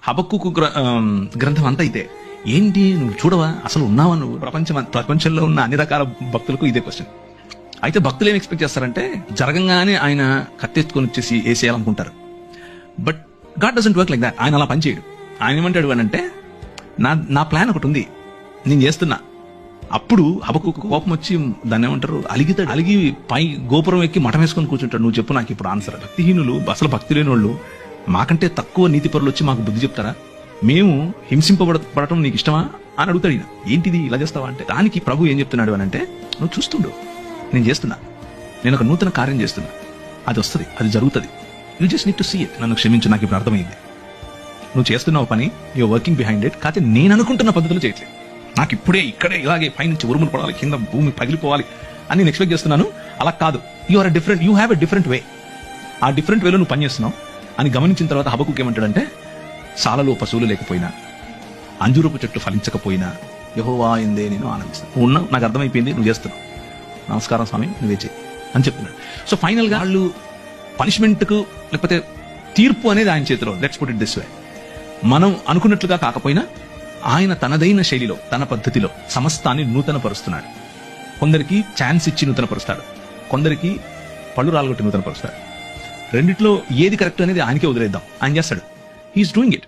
హబక్కుకు గ్రంథం అంతా ఇదే. ఏంటి నువ్వు చూడవా, అసలు ఉన్నావా నువ్వు? ప్రపంచంలో ఉన్న అన్ని రకాల భక్తులకు ఇదే క్వశ్చన్. అయితే భక్తులు ఏం ఎక్స్పెక్ట్ చేస్తారంటే జరగంగానే ఆయన కత్తెత్తుకొని వచ్చేసి వేసేయాలనుకుంటారు. But God doesn't work like that. ఆయన అలా పనిచేయడు. ఆయన ఏమంటాడు అని అంటే, నా ప్లాన్ ఒకటి ఉంది, నేను చేస్తున్నా. అప్పుడు హబక్కుకు కోపం వచ్చి దాన్ని ఏమంటారు, అలిగితాడు. అలిగి పై గోపురం ఎక్కి మఠం వేసుకొని కూర్చుంటాడు. నువ్వు చెప్పు నాకు ఇప్పుడు ఆన్సర్. భక్తిహీనులు, అసలు భక్తి లేని వాళ్ళు, మాకంటే తక్కువ నీతి పరులు వచ్చి మాకు బుద్ధి చెప్తారా? మేము హింసింపబడటం నీకు ఇష్టమా అని అడుగుతాడు. ఈయన ఏంటిది ఇలా చేస్తావా అంటే, దానికి ప్రభు ఏం చెప్తున్నాడు అని అంటే, నువ్వు చూస్తుండు, నేను చేస్తున్నా, నేను ఒక నూతన కార్యం చేస్తున్నా, అది వస్తుంది, అది జరుగుతుంది, you just need to see it. నన్ను క్షమించు, నాకు ఇప్పుడు అర్థమైంది. నువ్వు చేస్తున్నావు పని, యూఆర్ వర్కింగ్ బిహైండ్ ఇట్, కాకపోతే నేను అనుకుంటున్న పద్ధతులు చేయట్లేదు. నాకు ఇప్పుడే ఇక్కడే ఇలాగే పైనుంచి ఉరుములు పడాలి, కింద భూమి పగిలిపోవాలి అని నేను ఎక్స్పెక్ట్ చేస్తున్నాను. అలా కాదు. You have a different way. ఆ డిఫరెంట్ వేలో నువ్వు పనిచేస్తున్నావు అని గమనించిన తర్వాత హబక్కుకు ఏమంటాడంటే, సాలలో పశువులు లేకపోయినా, అంజూరపు చెట్లు ఫలించకపోయినా యెహోవా యందే నేను ఆనందిస్తాను. నువ్వు ఉన్నావు, నాకు అర్థమైపోయింది, నువ్వు చేస్తున్నావు, నమస్కారం స్వామి, నువ్వే చేయి అని చెప్తున్నాడు. సో ఫైనల్ గా వాళ్ళు పనిష్మెంట్ కు లేకపోతే తీర్పు అనేది ఆయన చేతిలో. Let's put it this way. మనం అనుకున్నట్లుగా కాకపోయినా ఆయన తనదైన శైలిలో, తన పద్ధతిలో సమస్తాన్ని నూతన పరుస్తున్నాడు. కొందరికి ఛాన్స్ ఇచ్చి నూతన పరుస్తాడు, కొందరికి పళ్ళు రాలగొట్టి నూతన పరుస్తాడు. రెండిట్లో ఏది కరెక్ట్ అనేది ఆయనకే వదిలేద్దాం, ఆయన చేస్తాడు. He's doing it.